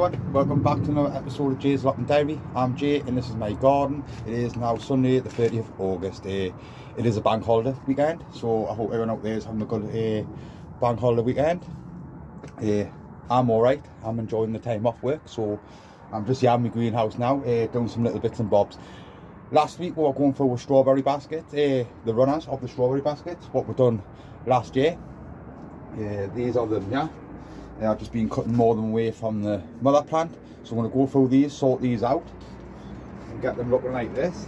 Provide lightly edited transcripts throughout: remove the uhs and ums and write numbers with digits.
everyone, welcome back to another episode of Jay's Allotment Diary. I'm Jay and this is my garden. It is now Sunday the 30th of August. It is a bank holiday weekend, so I hope everyone out there is having a good bank holiday weekend. I'm alright, I'm enjoying the time off work, so I'm just here in my greenhouse now, doing some little bits and bobs. Last week we were going through a strawberry basket, the runners of the strawberry baskets, what we've done last year. These are them, yeah. I've just been cutting more than away from the mother plant, so I'm going to go through these, sort these out and get them looking like this.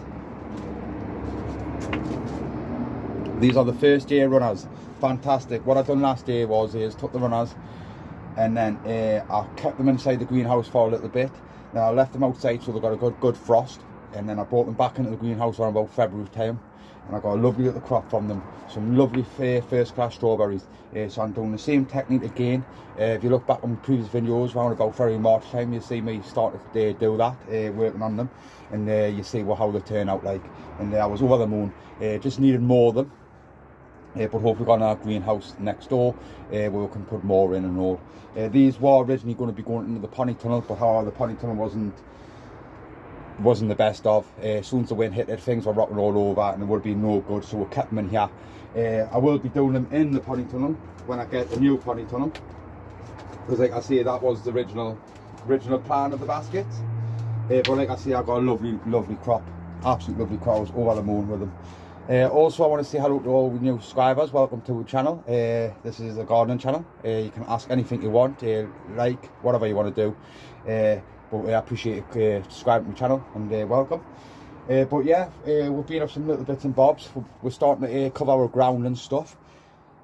These are the first year runners, fantastic. What I've done last year is took the runners and then I kept them inside the greenhouse for a little bit. Then I left them outside so they got a good frost, and then I brought them back into the greenhouse around about February time, and I got a lovely little crop from them, some lovely first class strawberries. So I'm doing the same technique again. If you look back on previous videos around about February March time, you see me start to do that, working on them, and you see how they turn out like. And I was over the moon, just needed more of them, but hopefully we've got our greenhouse next door where we can put more in and all. These were originally going to be going into the pony tunnel, but however the pony tunnel wasn't the best of. As soon as the wind hit it, things were rocking all over and it would be no good, so we kept them in here. I will be doing them in the pony tunnel when I get the new pony tunnel, because like I say, that was the original plan of the baskets. But like I say, I got a lovely crop, absolute lovely crop. I was over the moon with them. Also I want to say hello to all the new subscribers. Welcome to the channel. This is a gardening channel. You can ask anything you want, like whatever you want to do. But I appreciate subscribing to my channel and welcome. But yeah, we've been up some little bits and bobs. We're starting to cover our ground and stuff.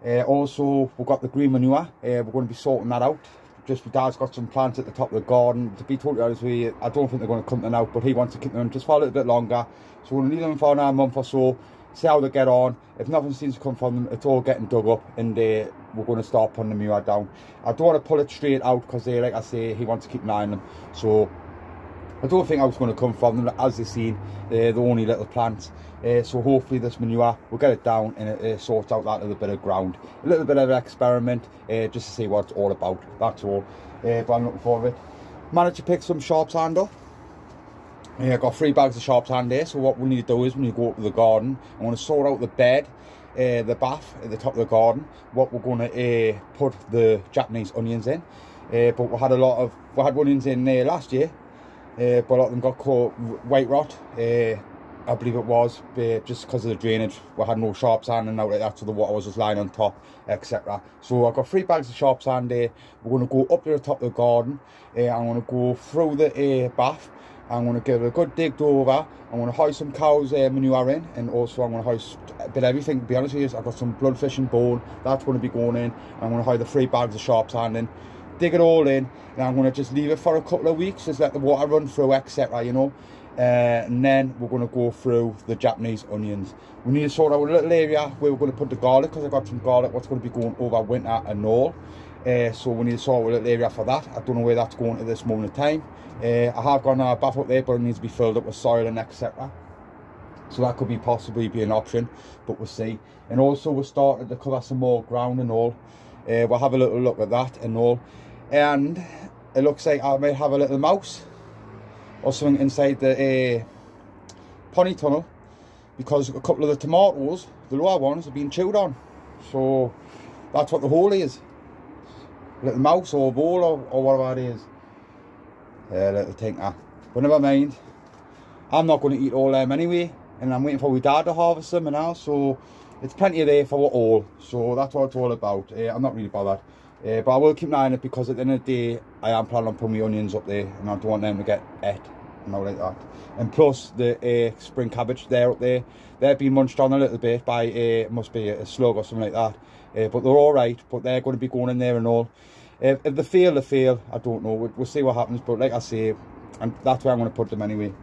Also, we've got the green manure. We're going to be sorting that out. Just my dad's got some plants at the top of the garden. To be totally honest with you, I don't think they're going to come them out, but he wants to keep them just for a little bit longer. So we're going to leave them for another month or so, see how they get on. If nothing seems to come from them, it's all getting dug up, and we're going to start putting the manure down. I don't want to pull it straight out because, like I say, he wants to keep an eye on them. So I don't think I was going to come from them. As you've seen, they're only little plants. So hopefully this manure will get it down and it sorts out that little bit of ground. A little bit of an experiment, just to see what it's all about. That's all. But I'm looking forward to it. Managed to pick some sharp sand up. I got 3 bags of sharp sand there. So what we need to do is, when you go up to the garden, I'm going to sort out the bed, the bath at the top of the garden. What we're going to put the Japanese onions in. But we had onions in there last year. But a lot of them got caught white rot, I believe it was, just because of the drainage. We had no sharp sand and out like that, so the water was just lying on top, etc. So I've got 3 bags of sharp sand there. We're going to go up to the top of the garden. I'm going to go through the bath. I'm going to give it a good dig over. I'm going to hoist some cow's manure in, and also I'm going to hoist a bit of everything. To be honest with you, I've got some bloodfish and bone, that's going to be going in. I'm going to hoist the 3 bags of sharp sand in, dig it all in, and I'm going to just leave it for a couple of weeks, just let the water run through, etc, you know. And then we're going to go through the Japanese onions. We need to sort out a little area where we're going to put the garlic, because I've got some garlic what's going to be going over winter and all. So we need to sort out a little area for that. I don't know where that's going at this moment of time. I have got a bath up there, but it needs to be filled up with soil and etc. So that could possibly be an option, but we'll see. And also we're starting to cover some more ground and all. We'll have a little look at that and all. And it looks like I may have a little mouse or something inside the pony tunnel, because a couple of the tomatoes, the lower ones, have been chewed on. So that's what the hole is. A little mouse or vole or whatever it is. Little tinker. But never mind. I'm not going to eat all them anyway, and I'm waiting for my dad to harvest them and all, so it's plenty there for all. So that's what it's all about. I'm not really bothered. But I will keep an eye on it, because at the end of the day, I am planning on putting my onions up there, and I don't want them to get et and all like that. And plus the spring cabbage, they're up there. They're being munched on a little bit by must be a slug or something like that. But they're all right. But they're going to be going in there and all. If they fail, they fail. I don't know. We'll see what happens. But like I say, and that's where I'm going to put them anyway.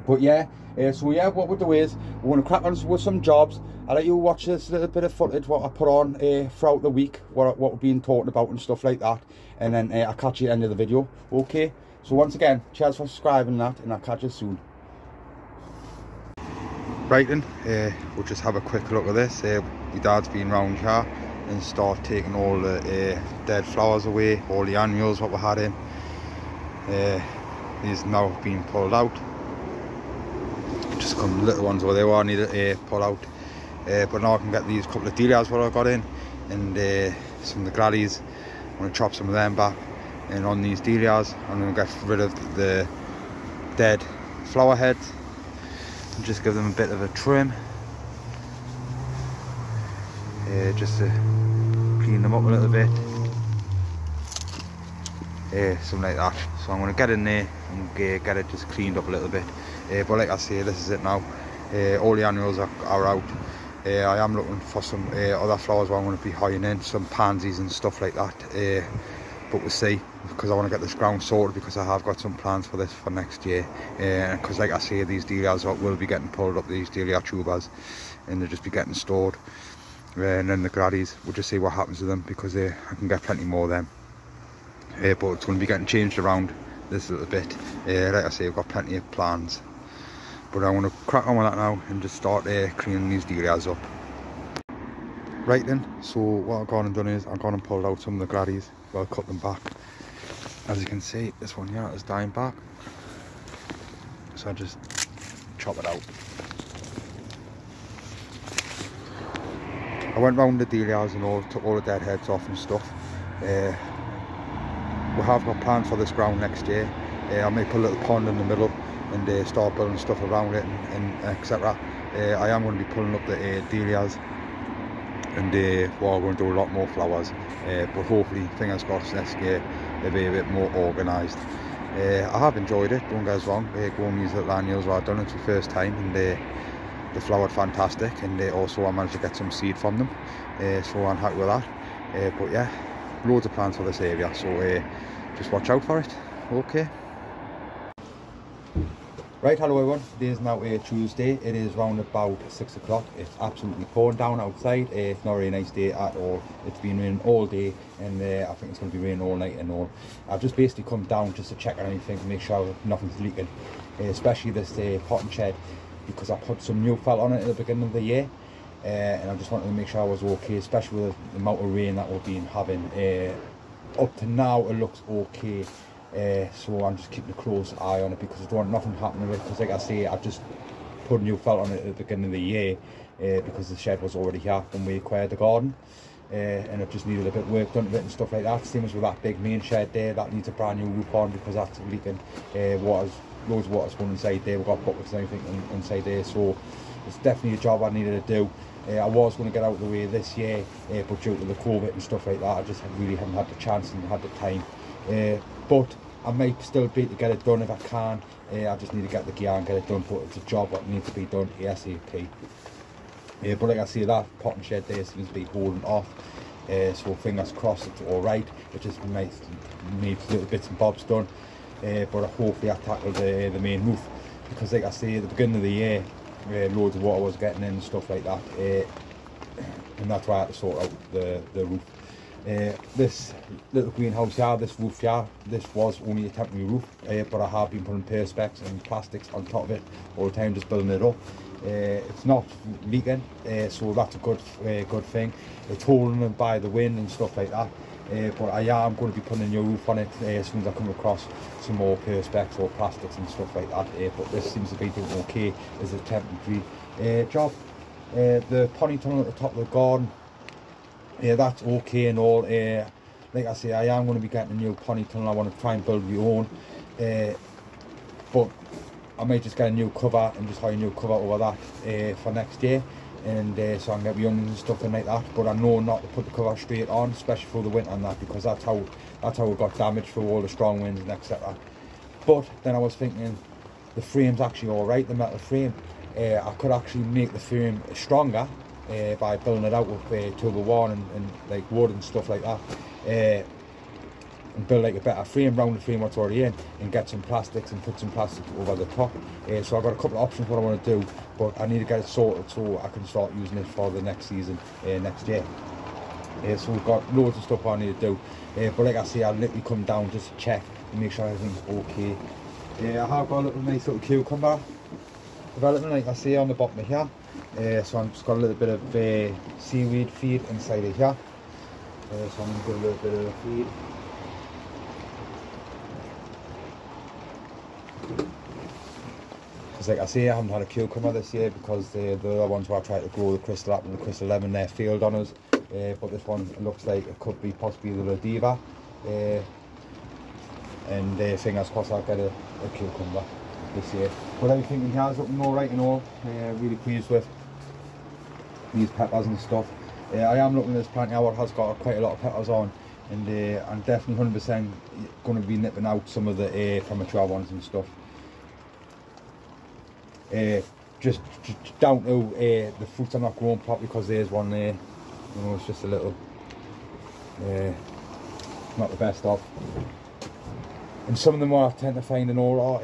But yeah, so yeah, what we'll do is we're going to crack on with some jobs. I'll let you watch this little bit of footage what I put on throughout the week, what we've been talking about and stuff like that, and then I'll catch you at the end of the video. Okay, so once again, cheers for subscribing and that, and I'll catch you soon. Right then, we'll just have a quick look at this. My dad's been round here and start taking all the dead flowers away, all the annuals what we had in. These now being pulled out. Just come little ones where they were needed to pull out. But now I can get these couple of dahlias what I got in, and some of the gladdies. I'm going to chop some of them back, and on these dahlias I'm going to get rid of the dead flower heads and just give them a bit of a trim, just to clean them up a little bit, something like that. So I'm going to get in there and get it just cleaned up a little bit. But like I say, this is it now. All the annuals are out. I am looking for some other flowers where I'm going to be hiring in, some pansies and stuff like that. But we'll see, because I want to get this ground sorted, because I have got some plans for this for next year. Because like I say, these dahlias will be getting pulled up, these dahlia tubers, and they'll just be getting stored. And then the gladdies, we'll just see what happens to them, because I can get plenty more of them. But it's going to be getting changed around this little bit. Like I say, I've got plenty of plans. But I'm going to crack on with that now and just start cleaning these dahlias up. Right then, so what I've gone and done is I've gone and pulled out some of the gladdies. Well, cut them back. As you can see, this one here is dying back. So I just chop it out. I went round the dahlias and all, took all the dead heads off and stuff. We have got plans for this ground next year. I may put a little pond in the middle and start building stuff around it and etc. I am going to be pulling up the dahlias, and well, I'm going to do a lot more flowers, but hopefully, fingers crossed, next year they'll be a bit more organised. I have enjoyed it, don't get us wrong. Growing these little annuals, I've done it for the first time, and they flowered fantastic, and also I managed to get some seed from them, so I'm happy with that. But yeah, loads of plans for this area, so just watch out for it. Okay. Right, hello everyone. It is now Tuesday. It is round about 6 o'clock. It's absolutely pouring down outside. It's not a really nice day at all. It's been raining all day, and I think it's going to be raining all night and all. I've just basically come down just to check on anything to make sure nothing's leaking, especially this potting shed, because I put some new felt on it at the beginning of the year, and I just wanted to make sure I was okay, especially with the amount of rain that we've been having. Up to now it looks okay. So I'm just keeping a close eye on it, because I don't want nothing happening with it, because like I say, I've just put a new felt on it at the beginning of the year, because the shed was already here when we acquired the garden, and it just needed a bit of work done to it and stuff like that. Same as with that big main shed there, that needs a brand new roof on, because that's leaking. Loads of water's going inside there. We've got buckets and everything inside there, so it's definitely a job I needed to do. I was going to get out of the way this year, but due to the COVID and stuff like that, I just really haven't had the chance and had the time. But I might still be to get it done if I can. I just need to get the gear and get it done, but it's a job that needs to be done ASAP. But like I say, that potting shed there seems to be holding off, so fingers crossed it's alright. It just might need little bits and bobs done, but hopefully I tackled the main roof, because like I say, at the beginning of the year, loads of water was getting in and stuff like that, and that's why I had to sort out the roof. This little greenhouse here, this roof here, this was only a temporary roof, but I have been putting perspex and plastics on top of it all the time, just building it up. It's not leaking, so that's a good thing. It's holding it by the wind and stuff like that, but I am going to be putting a new roof on it as soon as I come across some more perspex or plastics and stuff like that. But this seems to be doing okay as a temporary job. The pony tunnel at the top of the garden, that's okay and all. Like I say, I am going to be getting a new pony tunnel. I want to try and build my own, but I might just get a new cover and just hire a new cover over that for next year, and so I can get my onions and stuff in like that. But I know not to put the cover straight on, especially for the winter and that, because that's how it got damaged through all the strong winds and etc. But then I was thinking, the frame's actually alright, the metal frame. I could actually make the frame stronger by building it out with turbo one and like wood and stuff like that, and build like a better frame round the frame what's already in, and get some plastics and put some plastics over the top. So I've got a couple of options what I want to do, but I need to get it sorted so I can start using it for the next season, next year. So we've got loads of stuff I need to do, but like I say, I'll literally come down just to check and make sure everything's okay. I have got a little nice little cucumber development, like I say, on the bottom of here. So I'm just got a little bit of seaweed feed inside of here. So I'm going to do a little bit of feed. Because like I say, I haven't had a cucumber this year because the other ones where I tried to grow the crystal apple and the crystal lemon, they failed on us. But this one, it looks like it could be possibly the Ladiva. And fingers crossed I'll get a cucumber this year. But everything in here is looking alright and all. Really pleased with these peppers and stuff. I am looking at this plant now, it has got quite a lot of peppers on, and I'm definitely 100% going to be nipping out some of the premature ones and stuff. Just down to the fruits are not growing properly because there's one there, you know, it's just a little not the best of. And some of them I tend to find in all are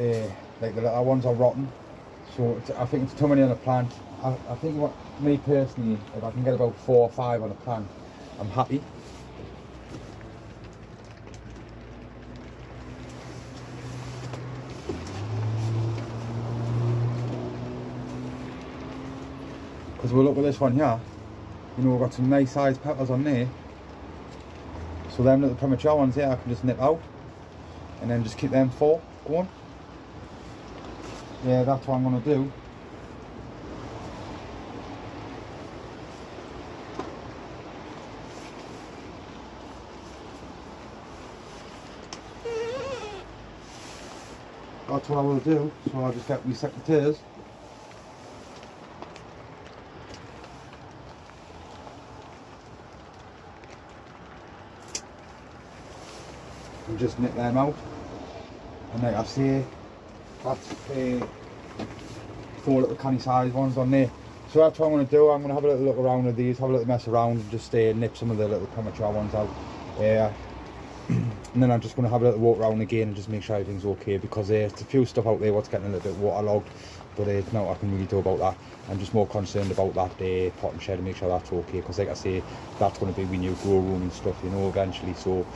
like the little ones are rotten, so I think it's too many on a plant. I think what me personally, if I can get about 4 or 5 on a plant, I'm happy. Because we'll look at this one here, you know, we've got some nice sized peppers on there. So them little premature ones here I can just nip out and then just keep them 4 going. Yeah, that's what I'm going to do. That's what I will do, so I'll just get my secateurs. And just nip them out. And like I say, that's 4 little canny sized ones on there. So that's what I'm going to do. I'm going to have a little look around with these, have a little mess around and just nip some of the little premature ones out. And then I'm just going to have a little walk around again and just make sure everything's okay, because there's a few stuff out there what's getting a little bit waterlogged, but there's nothing I can really do about that. I'm just more concerned about that potting shed and make sure that's okay, because like I say, that's going to be my new grow room and stuff, you know, eventually. So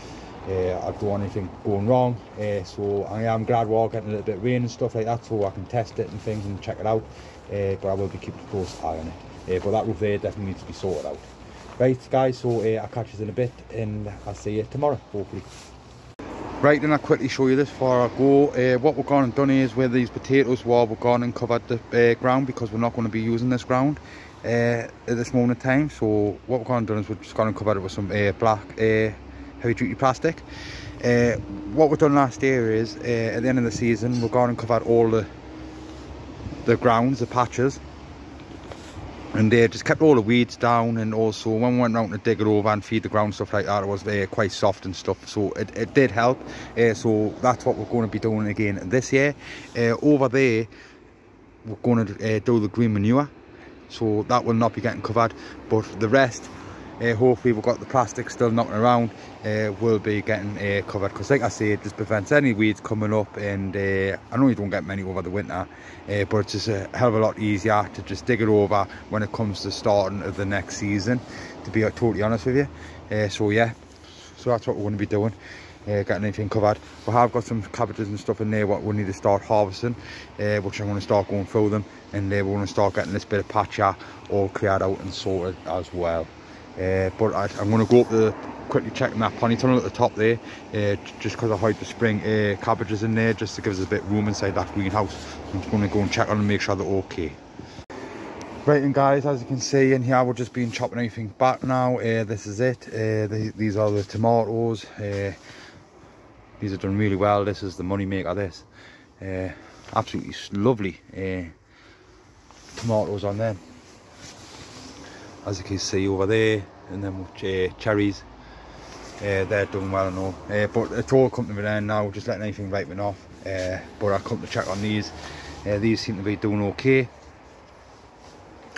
I don't want anything going wrong. So I am glad we're all getting a little bit of rain and stuff like that, so I can test it and things and check it out. But I will be keeping a close eye on it. But that roof there definitely needs to be sorted out. Right guys, so I'll catch you in a bit and I'll see you tomorrow, hopefully. Right, then I'll quickly show you this before I go. What we've gone and done is where these potatoes were, we've gone and covered the ground, because we're not going to be using this ground at this moment in time. So what we've gone and done is we've just gone and covered it with some black heavy duty plastic. What we've done last year is at the end of the season we've gone and covered all the grounds, the patches, and just kept all the weeds down. And also when we went round to dig it over and feed the ground, stuff like that, it was quite soft and stuff, so it did help. So that's what we're going to be doing again this year. Over there we're going to do the green manure, so that will not be getting covered, but the rest, hopefully we've got the plastic still knocking around, will be getting covered, because like I say, it just prevents any weeds coming up. And I know you don't get many over the winter, but it's just a hell of a lot easier to just dig it over when it comes to starting of the next season, to be totally honest with you. So yeah, so that's what we're going to be doing, getting anything covered. We have got some cabbages and stuff in there what we need to start harvesting, which I'm going to start going through them, and we're going to start getting this bit of patch here all cleared out and sorted as well. But I'm going to go up to quickly checking that pony tunnel at the top there, just because I hide the spring cabbages in there, just to give us a bit of room inside that greenhouse. I'm just going to go and check on them and make sure they're okay. Right, and guys, as you can see in here, we're just been chopping everything back now. This is it. These are the tomatoes. These are done really well. This is the money maker, this. Absolutely lovely tomatoes on them, as you can see over there. And then with cherries, they're done well and all, but it's all come to an end now, just letting anything ripen off. But I'll come to check on these. These seem to be doing okay.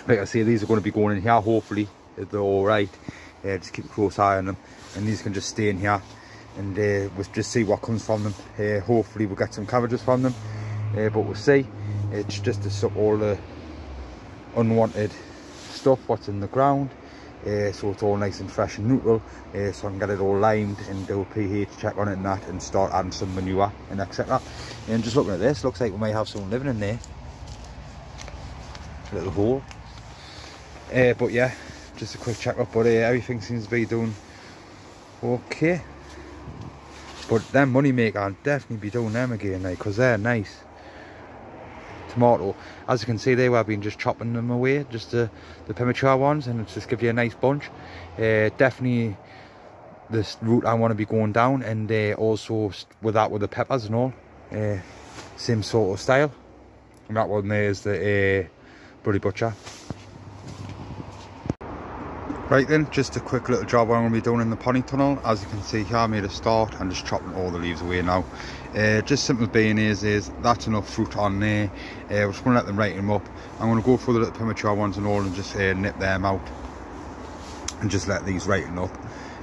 Like I say, these are going to be going in here, hopefully if they're all right. Just keep a close eye on them, and these can just stay in here, and we'll just see what comes from them. Hopefully we'll get some cabbages from them, but we'll see. It's just to suck all the unwanted stuff what's in the ground, so it's all nice and fresh and neutral, so I can get it all limed and do a pH check on it and that, and start adding some manure and etc. And just looking at this, looks like we may have someone living in there, a little hole. But yeah, just a quick check up, but everything seems to be doing okay. But them money maker, I'll definitely be doing them again, because they're nice. tomato. As you can see there, I've been just chopping them away, just the premature ones, and it's just give you a nice bunch. Definitely this route I want to be going down, and also with the peppers and all, same sort of style. And that one there is the Bloody Butcher. Right then, just a quick little job I'm going to be doing in the pony tunnel. As you can see here, I made a start and just chopping all the leaves away now. Just simple being is that's enough fruit on there. We're just going to let them ripen up. I'm going to go through the little premature ones and all and just nip them out and just let these ripen up.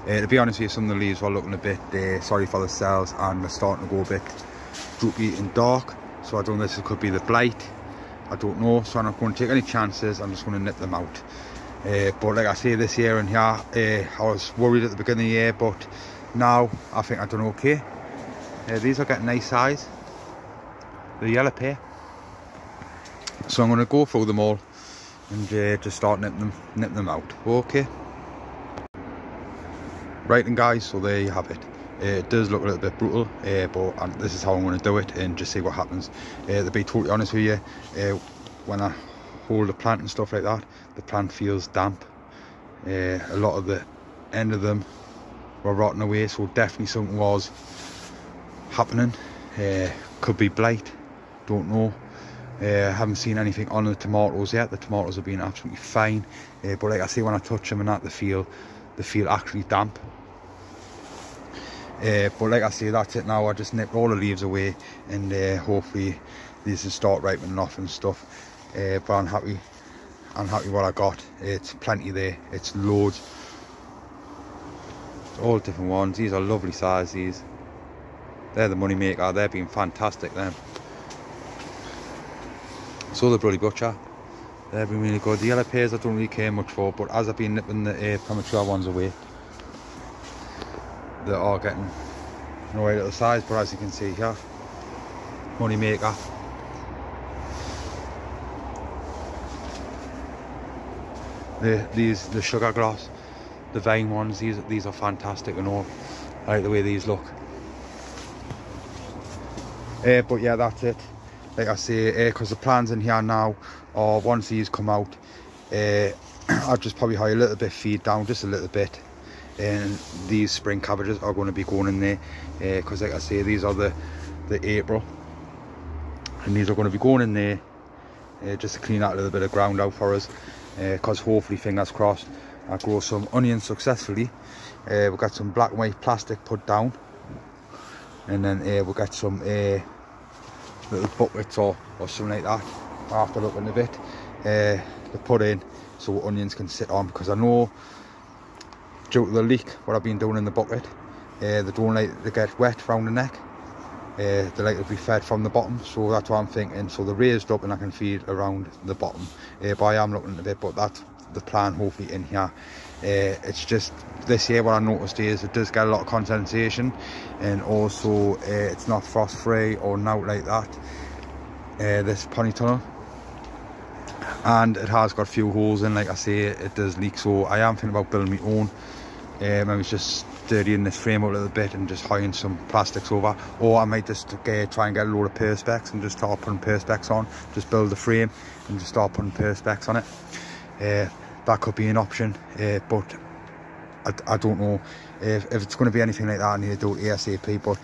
To be honest with you, some of the leaves are looking a bit sorry for the cells, and they're starting to go a bit droopy and dark. So I don't know, this could be the blight, I don't know. So I'm not going to take any chances, I'm just going to nip them out. But like I say, this year and here, I was worried at the beginning of the year, but now I think I've done okay. These are getting nice size, the yellow pear. So I'm going to go through them all and just start nip them out. Okay. Right then guys, so there you have it. It does look a little bit brutal, but this is how I'm going to do it and just see what happens. To be totally honest with you, when I hold the plant and stuff like that, the plant feels damp. A lot of the end of them were rotting away, so definitely something was happening. Could be blight, don't know. Haven't seen anything on the tomatoes yet. The tomatoes have been absolutely fine, but like I say, when I touch them and that, they feel actually damp. But like I say, that's it now. I just nipped all the leaves away, and hopefully these will start ripening off and stuff. But I'm happy what I got. It's plenty there, it's loads, all different ones. These are lovely size. They're the money maker, they've been fantastic them. So the Bloody Butcher, they've been really good. The yellow pears I don't really care much for, but as I've been nipping the premature ones away, they are getting right at the size. But as you can see here, money maker. The sugar gloss, the vine ones, these are fantastic and all. I like the way these look. But yeah, that's it. Like I say, because the plans in here now are, once these come out, I'll just probably hire a little bit feed down, just a little bit, and these spring cabbages are going to be going in there, because like I say, these are the April, and these are going to be going in there just to clean out a little bit of ground out for us. Because hopefully, fingers crossed, I grow some onions successfully. We'll get some black and white plastic put down, and then we'll get some little buckets or something like that, after looking a bit, to put in so onions can sit on. Because I know, due to the leak, what I've been doing in the bucket, they don't like to get wet round the neck. They like to be fed from the bottom, so that's what I'm thinking. So they're raised up and I can feed around the bottom. But I am looking at a bit, but that's the plan hopefully in here. It's just this year what I noticed is it does get a lot of condensation, and also it's not frost free or out like that, this pony tunnel, and it has got a few holes in. Like I say, it does leak, so I am thinking about building my own. Maybe just dirtying this frame up a little bit and just hiring some plastics over, or I might just try and get a load of perspex and just start putting perspex on, just build the frame and just start putting perspex on it. That could be an option, but I don't know if it's going to be anything like that. I need to do it ASAP. But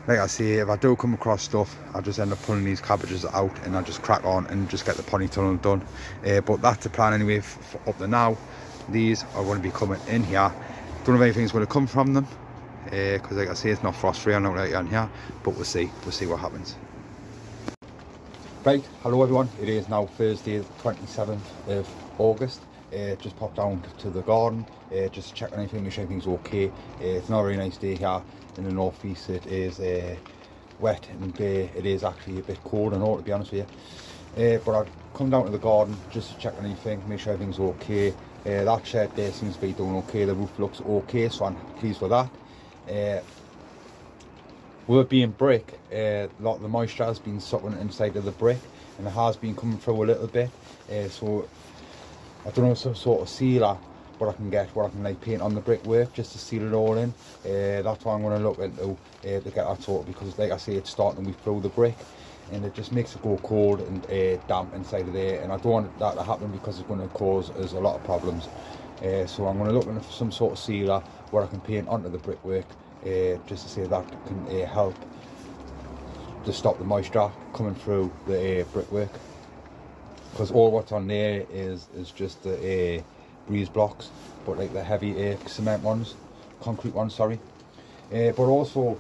like I say, if I do come across stuff, I just end up pulling these cabbages out and I just crack on and just get the pony tunnel done. But that's the plan anyway. Up to now, these are going to be coming in here. Don't know if anything's going to come from them, because like I say, it's not frost free. I know like on here, but we'll see what happens. Right, hello everyone. It is now Thursday the 27th of August. Just popped down to the garden, just to check on anything, make sure everything's okay. It's not a very nice day here in the northeast. It is wet and it is actually a bit cold and all, to be honest with you. But I've come down to the garden just to check on anything, make sure everything's okay. That shed there seems to be doing okay. The roof looks okay, so I'm pleased with that. With it being brick, a lot of the moisture has been sucking inside of the brick, and it has been coming through a little bit. So I don't know, some sort of sealer what I can get, what I can like paint on the brickwork just to seal it all in. That's what I'm going to look into to get that sorted, because like I say, it's starting to weep through the brick. and it just makes it go cold and damp inside of there, and I don't want that to happen because it's going to cause us a lot of problems. So I'm going to look for some sort of sealer where I can paint onto the brickwork, just to say that can help to stop the moisture coming through the brickwork, because all what's on there is just the breeze blocks, but like the heavy cement ones, concrete ones, sorry. But also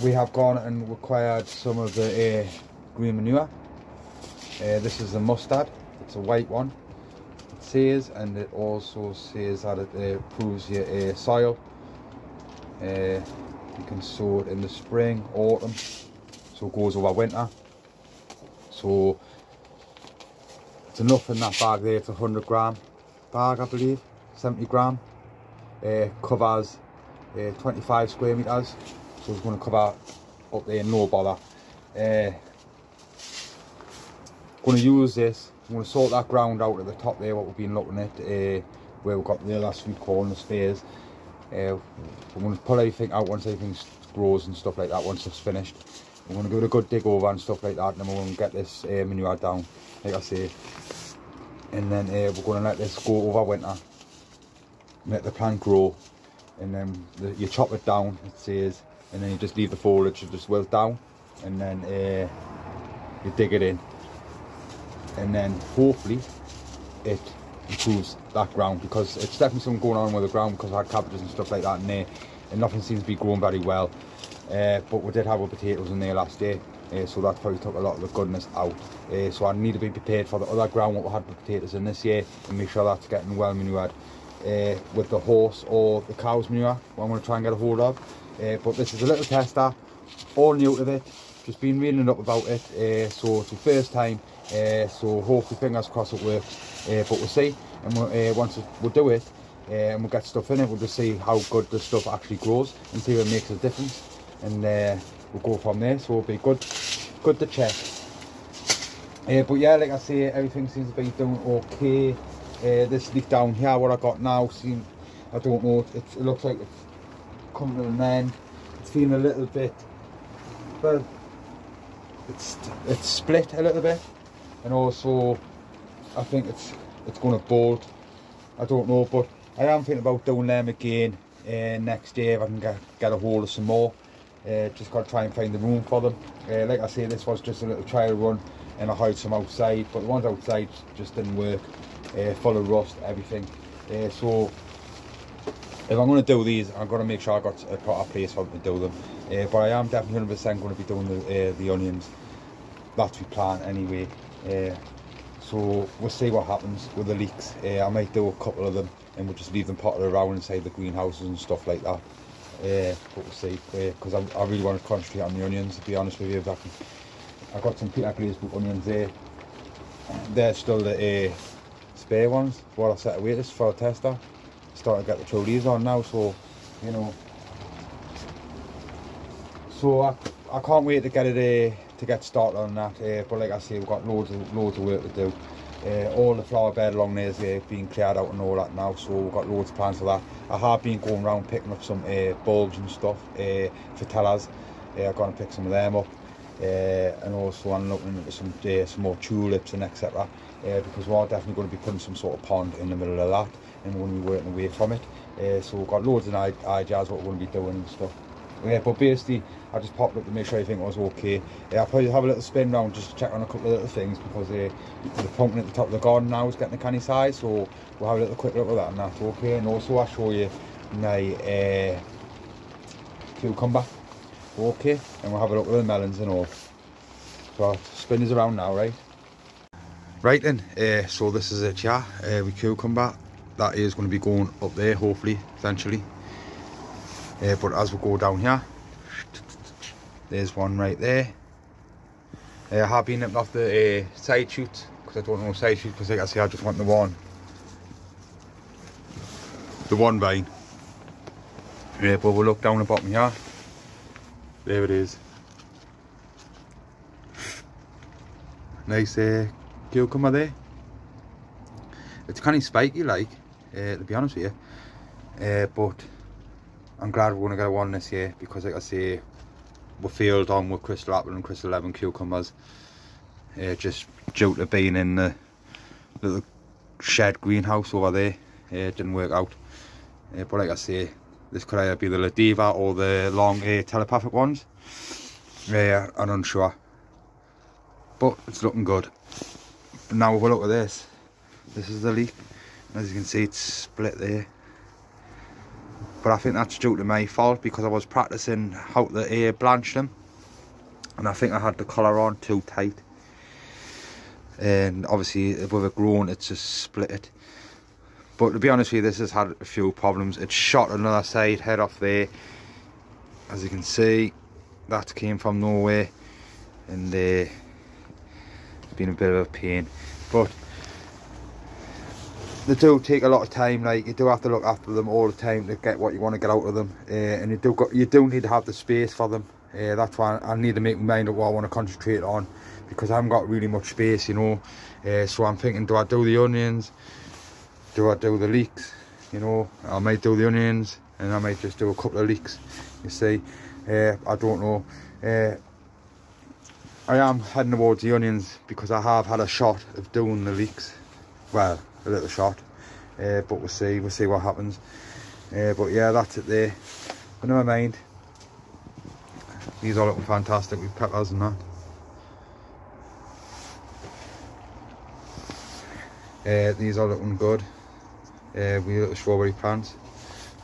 we have gone and acquired some of the green manure. This is the mustard, it's a white one. It says, and it also says that it improves your soil. You can sow it in the spring, autumn, so it goes over winter. So it's enough in that bag there. It's a 100-gram bag, I believe, 70-gram. Covers 25 square meters, so it's going to cover up there, no bother. Going to use this. I'm going to sort that ground out at the top there, what we've been looking at, where we've got the last few corner spares. We're going to pull everything out once everything grows and stuff like that. Once it's finished, we're going to give it a good dig over and stuff like that, and then we're going to get this manure down, like I say, and then we're going to let this go over winter, let the plant grow, and then you chop it down, it says, and then you just leave the foliage just wilt down, and then you dig it in, and then hopefully it improves that ground, because it's definitely something going on with the ground, because I had cabbages and stuff like that in there and nothing seems to be growing very well. But we did have our potatoes in there last year, so that probably took a lot of the goodness out. So I need to be prepared for the other ground what we had the potatoes in this year, and make sure that's getting well manured with the horse or the cow's manure, what I'm going to try and get a hold of. But this is a little tester, all new to it, just been reading up about it, so it's the first time, so hopefully fingers crossed it works, but we'll see. And once we'll do it and we'll get stuff in it, we'll just see how good the stuff actually grows and see if it makes a difference, and we'll go from there. So it'll be good to check. But yeah, like I say, everything seems to be doing okay. This leaf down here, what I got now, I don't know, it looks like it's coming to an end. It's feeling a little bit, well, it's split a little bit, and also I think it's going to bolt. I don't know, but I am thinking about doing them again next year if I can get a hold of some more. Just got to try and find the room for them. Like I say, this was just a little trial run, and I hired some outside, but the ones outside just didn't work, full of rust, everything. So if I'm going to do these, I'm going to make sure I got a proper place for them to do them. But I am definitely 100% going to be doing the onions. That's the plan anyway. So we'll see what happens with the leeks. I might do a couple of them, and we'll just leave them potted around inside the greenhouses and stuff like that. But we'll see, because I really want to concentrate on the onions, to be honest with you. I've got some Peter Glazebrook onions there. They're still the spare ones, what I set away this for a tester. Starting to get the trolleys on now, so you know. So I can't wait to get it to get started on that. But like I say, we've got loads of work to do. All the flower bed along there is being cleared out and all that now, so we've got loads of plans for that. I have been going around picking up some bulbs and stuff for tellers. I've gone and picked some of them up, and also I'm looking into some more tulips and etc. Because we're definitely going to be putting some sort of pond in the middle of that, and we're going to be working away from it. So we've got loads of ideas what we're going to be doing and stuff. But basically, I just popped up to make sure everything was okay. I'll probably have a little spin round just to check on a couple of little things, because the pumpkin at the top of the garden now is getting a canny size, so we'll have a little quick look at that, and that's okay. And also I'll show you my cucumber, okay, and we'll have a look at the melons and all. So spin is around now, right? Right then, so this is it, yeah, with cucumber. That is going to be going up there, hopefully, eventually. But as we go down here, there's one right there. I have been nipping off the side shoots, because I don't know side shoots, because like I say, I just want the one vine. But we'll look down the bottom here. There it is. Nice cucumber there. It's kind of spiky, like, to be honest with you. But I'm glad we're going to get one this year, because like I say, were filled on with crystal apple and crystal lemon cucumbers, just due to being in the little shed greenhouse over there. It didn't work out, but like I say, this could either be the Ladiva or the long telepathic ones. I'm unsure, but it's looking good. But now we'll look at this. This is the leek. As you can see, it's split there. But I think that's due to my fault, because I was practicing how to blanch them, and I think I had the collar on too tight, and obviously with it grown, it's just split it. But to be honest with you, this has had a few problems. It's shot another side head off there. As you can see, that came from nowhere, and it's been a bit of a pain. But they do take a lot of time. Like, you do have to look after them all the time to get what you want to get out of them, and you do need to have the space for them. That's why I need to make my mind up what I want to concentrate on, because I haven't got really much space, you know. So I'm thinking, do I do the onions? Do I do the leeks? You know, I might do the onions, and I might just do a couple of leeks, you see. I don't know. I am heading towards the onions, because I have had a shot of doing the leeks. Well, a little shot, but we'll see what happens. But yeah, that's it there. But never mind, these are looking fantastic with peppers and that. These are looking good. With little strawberry plants.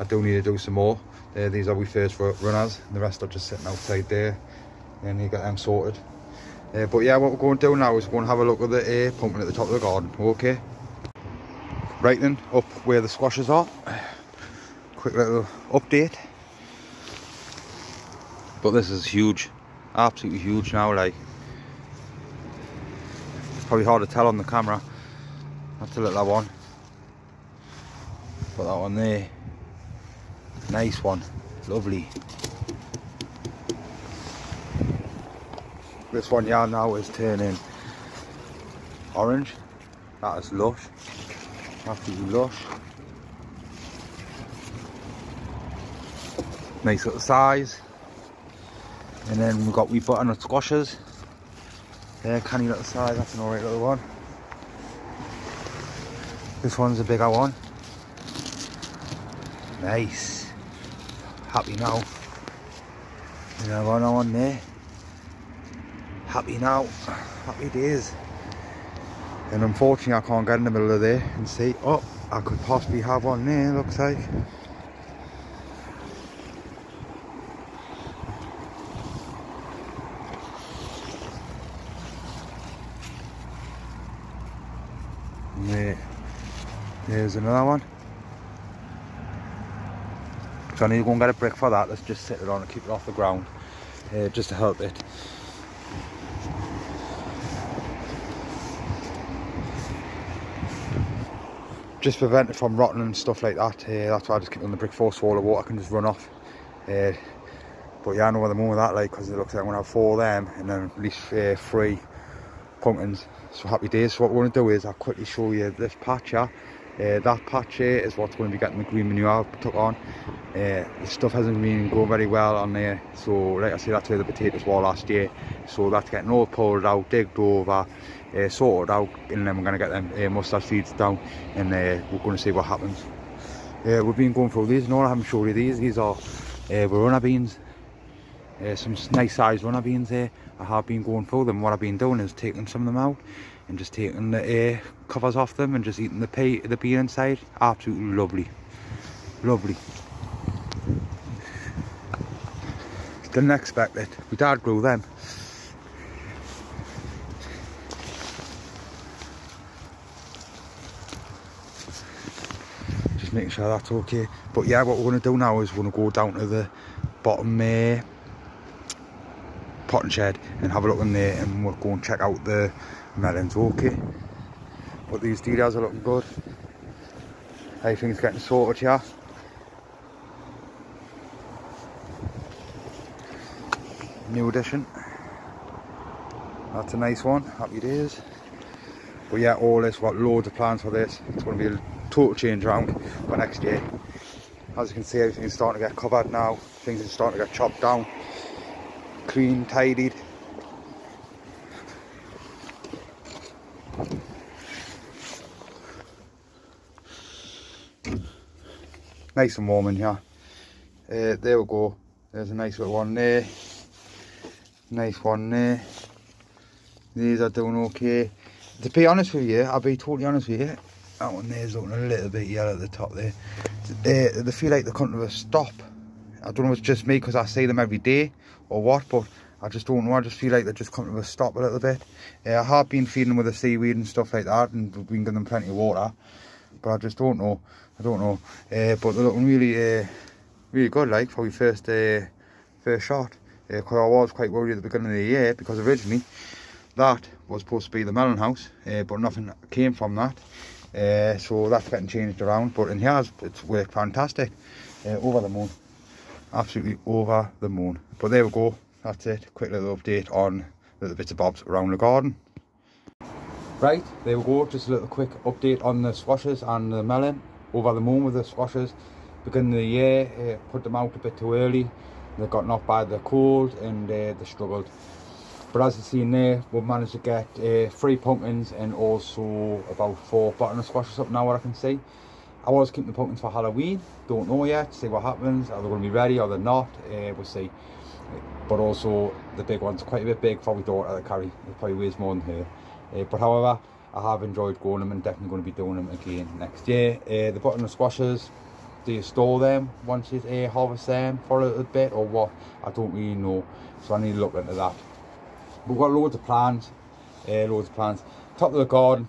I do need to do some more. These are we first runners, and the rest are just sitting outside there, and you get them sorted. But yeah, what we're going to do now is we're going to have a look at the pumpkin at the top of the garden. Okay. Right then, up where the squashes are. Quick little update. But this is huge, absolutely huge now. Like, it's probably hard to tell on the camera. That's a little one. Put that one there. Nice one, lovely. This one here now is turning orange. That is lush. Absolutely lush. Nice little size. And then we've got wee butternut squashes. There, canny little size, that's an alright little one. This one's a bigger one. Nice. Happy now. And I've got another one there. Happy now. Happy days. And unfortunately I can't get in the middle of there and see. Oh, I could possibly have one there, looks like. And there's another one. So I need to go and get a brick for that. Let's just sit it on and keep it off the ground, just to help it. Just prevent it from rotting and stuff like that. That's why I just keep it on the brick force wall. The water can just run off. But yeah, I know where the moment with that, like, because it looks like I'm going to have 4 of them and then at least 3 pumpkins. So happy days. So what we're going to do is I'll quickly show you this patch here. That patch here is what's going to be getting the green manure I took on. The stuff hasn't been going very well on there, so like I say, that's where the potatoes were last year. So that's getting all pulled out, digged over, sorted out, and then we're going to get them mustard seeds down, and we're going to see what happens. We've been going through these. No, I haven't showed you these. These are runner beans. Some nice sized runner beans here. I have been going through them. What I've been doing is taking some of them out and just taking the covers off them and just eating the bean inside. Absolutely lovely, lovely. Didn't expect it. My dad grew them. Just making sure that's okay. But yeah, what we're going to do now is we're going to go down to the bottom potting shed and have a look in there, and we'll go and check out the melons. Okay. But these dahlias are looking good. Everything's getting sorted here. New addition. That's a nice one. Happy days. But yeah, all this, got loads of plans for this. It's going to be a total change around for next year. As you can see, everything's starting to get covered now. Things are starting to get chopped down. clean, tidied. Nice and warm in here. There we go. There's a nice little one there. Nice one there. These are doing okay. To be honest with you, I'll be totally honest with you, that one there's looking a little bit yellow at the top there. They feel like they're coming to a stop. I don't know if it's just me because I see them every day or what, but I just don't know. I just feel like they're just coming to a stop a little bit. I have been feeding them with the seaweed and stuff like that, and we've been giving them plenty of water, but I just don't know. I don't know. But they're looking really, really good, like, for my first shot. Because I was quite worried at the beginning of the year, because originally that was supposed to be the melon house, but nothing came from that. So that's getting changed around. But in here, it's worked fantastic. Over the moon. Absolutely over the moon. But there we go. That's it. Quick little update on little bits of bobs around the garden. Right, there we go. Just a little quick update on the squashes and the melon. Over the moon with the squashes. Beginning of the year, put them out a bit too early. They got knocked by the cold and they struggled. But as you've seen there, we've managed to get 3 pumpkins and also about 4 butternut squashes up now, what I can see. I was keeping the pumpkins for Halloween. Don't know yet. See what happens. Are they going to be ready or they're not? We'll see. But also the big one's quite a bit big for my daughter to carry. It probably weighs more than her. But however, I have enjoyed growing them and definitely going to be doing them again next year. The butternut squashes, do you store them once you harvest them for a little bit or what? I don't really know, so I need to look into that. We've got loads of plants, top of the garden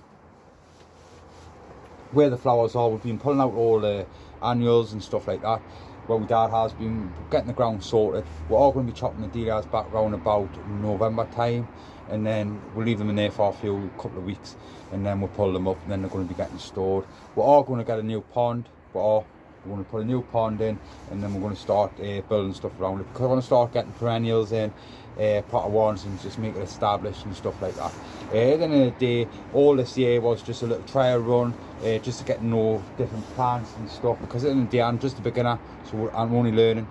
where the flowers are. We've been pulling out all the annuals and stuff like that. Well, my dad has been getting the ground sorted. We're all going to be chopping the dahlias back around about November time, and then we'll leave them in there for a couple of weeks, and then we'll pull them up, and then they're going to be getting stored. We're all going to get a new pond. We're going to put a new pond in, and then we're going to start building stuff around it, because I want to start getting perennials in, pot ones, and just make it established and stuff like that. At the end of the day, all this year was just a little trial run, just to get to know different plants and stuff, because at the end of the day I'm just a beginner, so I'm only learning.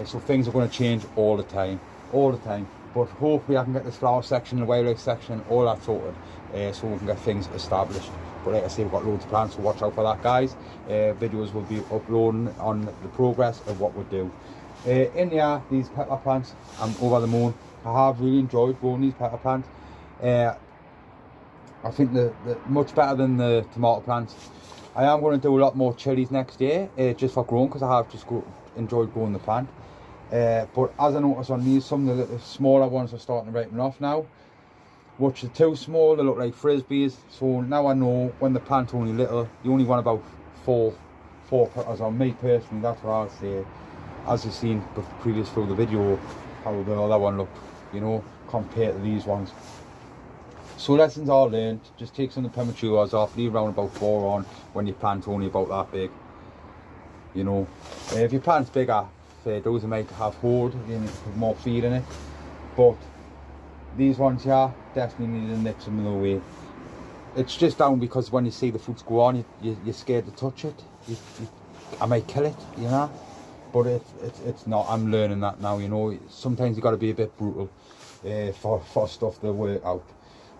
So things are going to change all the time, but hopefully I can get this flower section, the wildlife section, all that sorted, so we can get things established. But like I say, we've got loads of plans, so watch out for that, guys. Videos will be uploading on the progress of what we do. In there, these pepper plants, I'm over the moon. I have really enjoyed growing these pepper plants. I think they're much better than the tomato plants. I am going to do a lot more chilies next year, just for growing, because I have just enjoyed growing the plant. But as I noticed on these, some of the smaller ones are starting to ripen off now, which are too small. They look like frisbees. So now I know when the plant's only little, you only want about four peppers on. Me personally, that's what I'll say. As you've seen previous through the video, how the other one looked, you know, compared to these ones. So lessons are learned. Just take some of the prematures off, leave around about 4 on when your plant's only about that big. You know, if your plant's bigger, those might have hold, you need to put more feed in it. But these ones here definitely need to nip some of the way. It's just down because when you see the fruits go on, you're scared to touch it. I might kill it, you know. But it's not. I'm learning that now, you know. Sometimes you got to be a bit brutal for stuff to work out.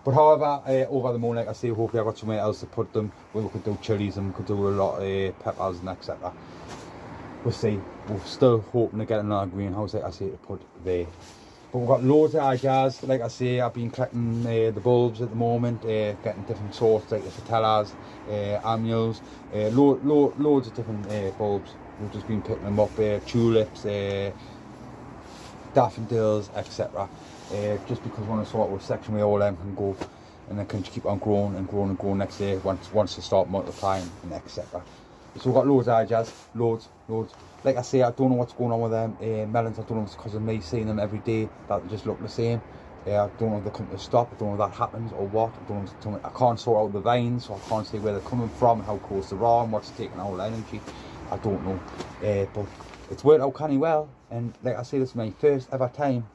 But however, over the moon, like I say, hopefully I've got somewhere else to put them, where we could do chilies and we could do a lot of peppers and etc. We'll see. We're still hoping to get another greenhouse, like I say, to put there. But we've got loads of ideas. Like I say, I've been collecting the bulbs at the moment, getting different sorts, like the fratellas, annuals, loads of different bulbs. We've just been picking them up, tulips, daffodils, etc. Just because we want to sort of section where all them can go, and they can keep on growing and growing and growing next year once they start multiplying and etc. So we've got loads of ideas, loads. Like I say, I don't know what's going on with them melons. I don't know if it's because of me seeing them every day that they just look the same. I don't know if they're coming to stop. I don't know if that happens or what. I don't know. I can't sort out the veins, so I can't see where they're coming from, how close they're on, what's taking all the energy. I don't know, but it's worked out kind of well. And like I say, this is my first ever time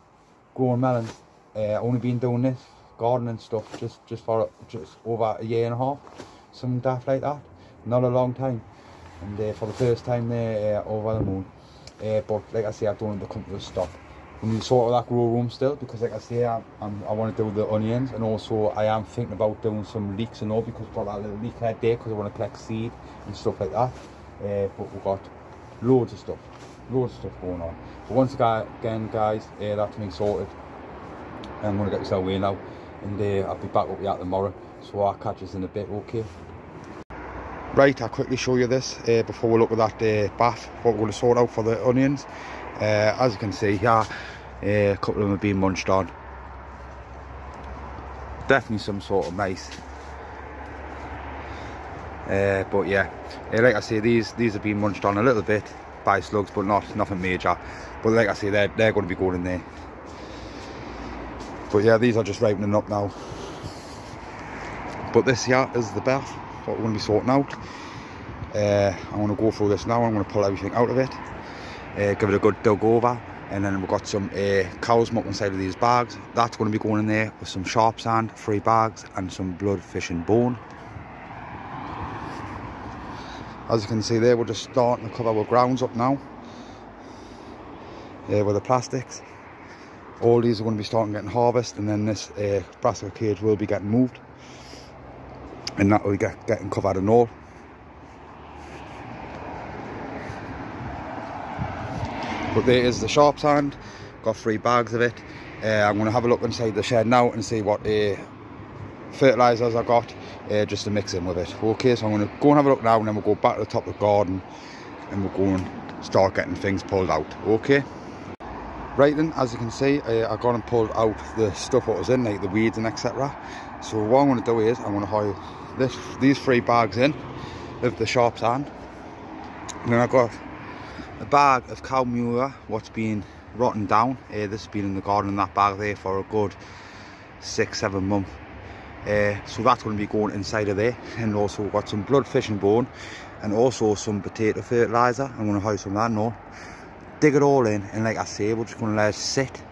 growing melons. Only been doing this gardening stuff just for over a year and a half, some daft like that. Not a long time. And for the first time there, over the moon. But like I say, I don't want to come to a stop. we need to sort out that grow room still, because like I say, I want to do the onions, and also I am thinking about doing some leeks and all, because we've got that little leek head there, because I want to collect seed and stuff like that. But we've got loads of stuff going on. But once again guys, that's me sorted. I'm going to get this away now, and I'll be back up with that tomorrow, so I'll catch us in a bit, okay? Right, I'll quickly show you this before we look at that bath, what we're going to sort out for the onions. As you can see here, a couple of them have been munched on. Definitely some sort of mice. But yeah, like I say, these have been munched on a little bit by slugs, but nothing major. But like I say, they're going to be going in there. But yeah, these are just ripening up now. But this here is the bath, what we're going to be sorting out. I'm going to go through this now. I'm going to pull everything out of it, give it a good dug over, and then we've got some cow's muck inside of these bags. That's going to be going in there with some sharp sand, 3 bags, and some blood, fish and bone. As you can see there, we're just starting to cover our grounds up now with the plastics. All these are going to be starting getting harvested, and then this brassica cage will be getting moved, and that will be getting covered and all. But there is the sharp sand, got 3 bags of it. I'm going to have a look inside the shed now and see what fertilisers I got, just to mix in with it. Okay, so I'm going to go and have a look now, and then we'll go back to the top of the garden and we'll go and start getting things pulled out. Okay. Right then, as you can see, I got and pulled out the stuff that was in, like the weeds and etc. So what I'm going to do is I'm going to haul these 3 bags in of the sharp sand, and then I've got a bag of cow manure what's been rotten down. This has been in the garden in that bag there for a good 6-7 months. So that's going to be going inside of there, and also we've got some blood, fish and bone, and also some potato fertiliser. I'm going to haul some of that and all. Dig it all in, and like I say, we're just going to let it sit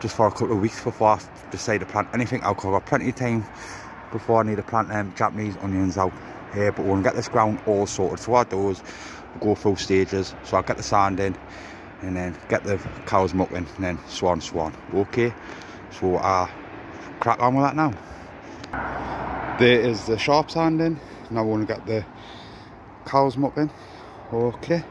just for a couple of weeks before I decide to plant anything out. I've got plenty of time before I need to plant Japanese onions out. But we're going to get this ground all sorted. So what I do is we'll go through stages. So I'll get the sand in, and then get the cows muck in, and then swan. Okay, so I'll crack on with that now. There is the sharp sand in. Now we're going to get the cows muck in. Okay.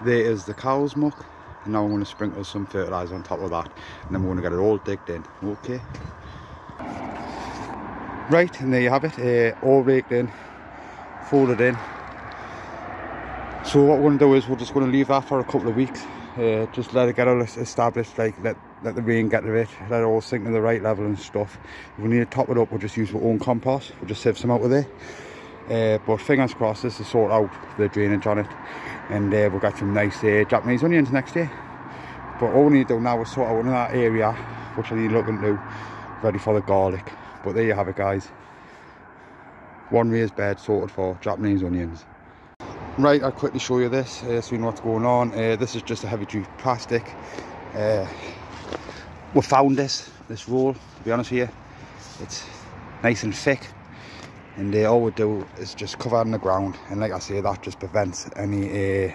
There is the cow's muck, and now I'm going to sprinkle some fertiliser on top of that, and then we're going to get it all digged in. Okay. Right, and there you have it, all raked in, folded in. So what we're going to do is we're just going to leave that for a couple of weeks, just let it get all established, like let the rain get to it, let it all sink to the right level and stuff. If we need to top it up, we'll just use our own compost, we'll just sieve some out of there. But fingers crossed, this will sort out the drainage on it, and we'll get some nice Japanese onions next year. But all we need to do now is sort out in that area, which I need to look into, ready for the garlic. But there you have it guys, 1 raised bed sorted for Japanese onions. Right, I'll quickly show you this, so you know what's going on. This is just a heavy duty plastic. We found this roll, to be honest with you. It's nice and thick, and all we do is just cover it in the ground, and like I say, that just prevents any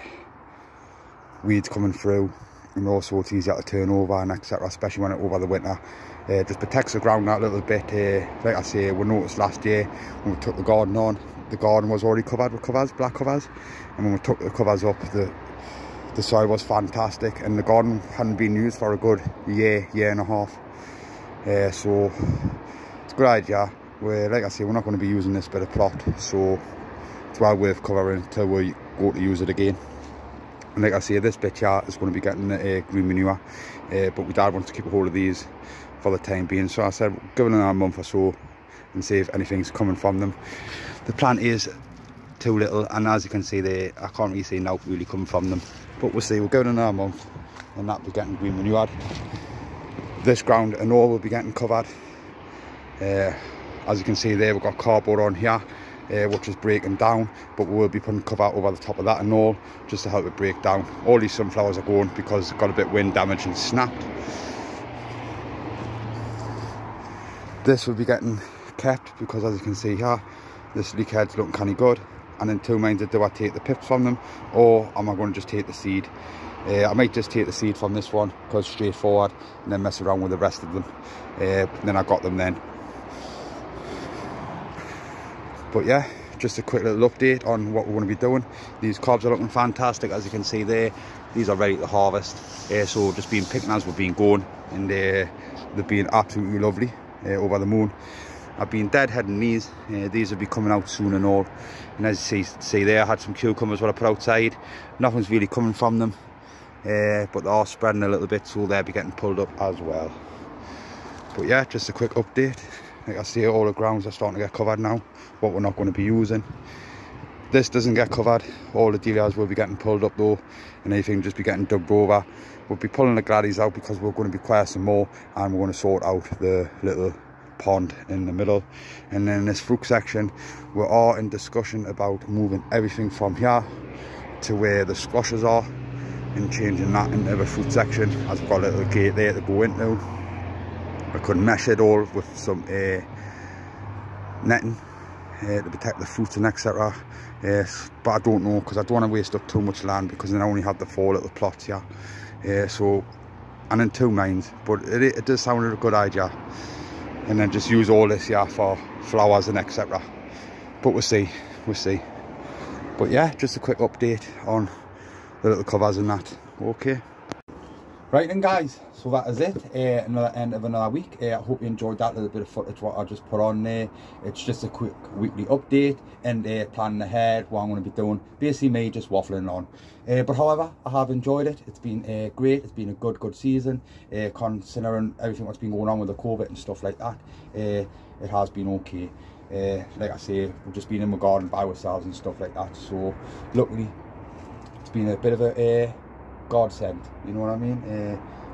weeds coming through, and also it's easier to turn over and etc, especially when it's over the winter. Just protects the ground that little bit. Like I say, we noticed last year when we took the garden on, the garden was already covered with covers, black covers, and when we took the covers up, the soil was fantastic, and the garden hadn't been used for a good year and a half. So it's a good idea. Like I say, we're not going to be using this bit of plot, so it's well worth covering until we go to use it again. And like I say, this bit here is going to be getting the green manure, but my dad wants to keep a hold of these for the time being, so I said give it another month or so and see if anything's coming from them. The plant is too little, and as you can see there, I can't really see now really coming from them, but we'll see. We'll give it another month and that'll be getting green manure. This ground and all will be getting covered. As you can see there, we've got cardboard on here, which is breaking down, but we will be putting cover over the top of that and all, just to help it break down. All these sunflowers are going because they've got a bit of wind damage and snapped. This will be getting kept because, as you can see here, this leek head's looking kind of good, and in 2 minds, do I take the pips from them, or am I going to just take the seed? I might just take the seed from this one because straightforward, and then mess around with the rest of them. Then I got them then. But yeah, just a quick little update on what we're going to be doing. These cobs are looking fantastic, as you can see there. These are ready to harvest. So just been picking as we've been going, and they've been absolutely lovely, over the moon. I've been deadheading these. These will be coming out soon and all. And as you see there, I had some cucumbers what I put outside. Nothing's really coming from them, but they are spreading a little bit, so they'll be getting pulled up as well. But yeah, just a quick update. Like I see, all the grounds are starting to get covered now, what we're not going to be using. This doesn't get covered. All the dahlias will be getting pulled up though, and anything just be getting dug over. We'll be pulling the gladdies out because we're going to be quite some more, and we're going to sort out the little pond in the middle. And then in this fruit section, we are in discussion about moving everything from here to where the squashes are and changing that into the fruit section, as we've got a little gate there to go into. I could mesh it all with some netting to protect the fruits and etc. Yes, but I don't know, because I don't want to waste up too much land, because then I only have the 4 little plots here. So I'm in 2 minds, but it does sound like a good idea. And then just use all this here for flowers and etc. But we'll see. But yeah, just a quick update on the little covers and that. Okay. Right then guys, so that is it. Another end of another week. I hope you enjoyed that little bit of footage what I just put on there. It's just a quick weekly update and planning ahead what I'm going to be doing. Basically me just waffling on. But however, I have enjoyed it. It's been great. It's been a good season. Considering everything that's been going on with the COVID and stuff like that. It has been okay. Like I say, we've just been in my garden by ourselves and stuff like that. So luckily, it's been a bit of a godsend, you know what I mean?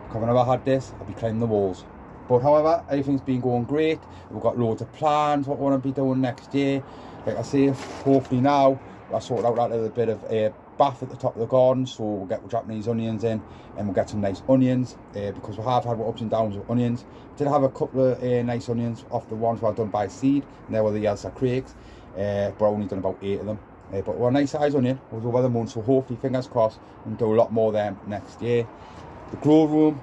If I never had this, I'd be climbing the walls. But however, everything's been going great. We've got loads of plans what we want to be doing next year. Like I say, hopefully now I'll sort out that little bit of a bath at the top of the garden, so we'll get Japanese onions in, and we'll get some nice onions, because we have had ups and downs with onions. Did have a couple of nice onions off the ones I've done by seed, and they were the Elsa Craigs, but I've only done about 8 of them. But we're a nice size onion. It was over the moon, so hopefully, fingers crossed, we'll do a lot more of them next year. The grow room,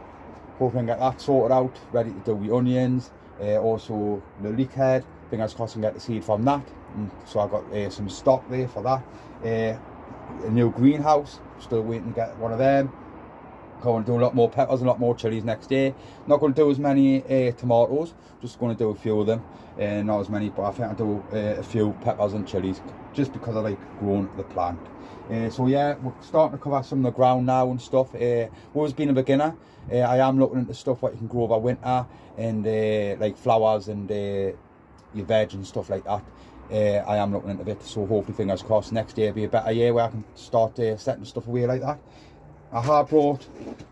hopefully I can get that sorted out, ready to do the onions. Also the leek head, fingers crossed I can get the seed from that. And so I've got some stock there for that. A new greenhouse, still waiting to get one of them. Going to do a lot more peppers and a lot more chilies next year. Not going to do as many tomatoes, just going to do a few of them. Not as many, but I think I'll do a few peppers and chilies, just because I like growing the plant. So yeah, we're starting to cover some of the ground now and stuff. Always been a beginner. I am looking into stuff what you can grow over winter, and like flowers and your veg and stuff like that. I am looking into it, so hopefully, fingers crossed, next year will be a better year where I can start setting stuff away like that. I have brought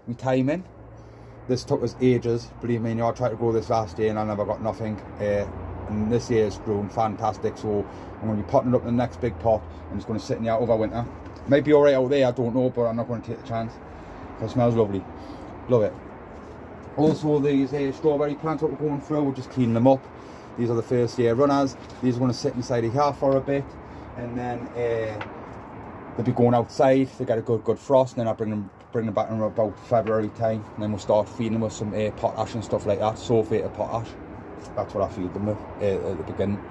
my time in. This took us ages, believe me. I tried to grow this last year and I never got nothing. And this year's grown fantastic, so I'm going to be potting it up in the next big pot, and it's going to sit in here over winter. Might be alright out there, I don't know, but I'm not going to take the chance. It smells lovely. Love it. Also, these strawberry plants that we're going through, we're just cleaning them up. These are the first year runners. These are going to sit inside of here for a bit, and then they'll be going outside. They get a good frost, and then I'll bring them back in about February time, and then we'll start feeding them with some potash and stuff like that, sulfate potash. That's what I feed them with at the beginning,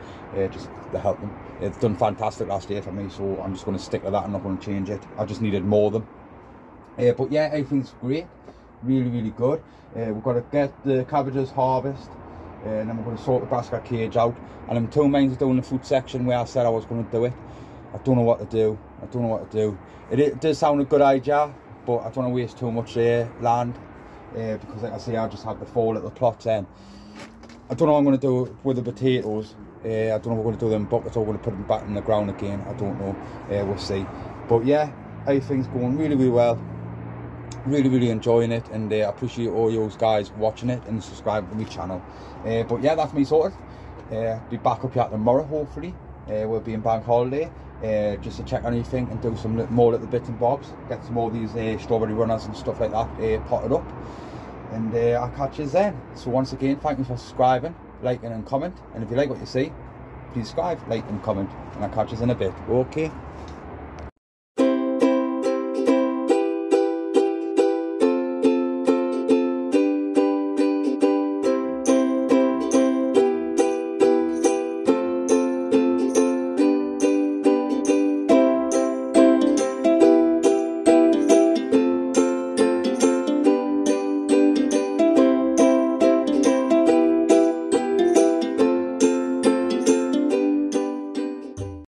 just to help them. It's done fantastic last year for me, so I'm just going to stick to that. I'm not going to change it. I just needed more of them. But yeah, everything's great, really good. We've got to get the cabbages harvest, and then we're going to sort the basket cage out. And I'm 2 minds of doing the fruit section where I said I was going to do it. I don't know what to do. It does sound a good idea, but I don't want to waste too much land, because like I say, I just have the 4 little plots in. I don't know what I'm going to do with the potatoes. I don't know if we're going to do them in buckets or we're going to put them back in the ground again. I don't know. We'll see. But yeah, everything's going really well. Really enjoying it, and I appreciate all you guys watching it and subscribing to my channel. But yeah, that's me sorted. Be back up here tomorrow, hopefully. We'll be in bank holiday, just to check on anything and do some more little bits and bobs. Get some more of these strawberry runners and stuff like that potted up. And I'll catch you then. So once again, thank you for subscribing, liking and comment. And if you like what you see, please subscribe, like and comment. And I'll catch you in a bit. Okay.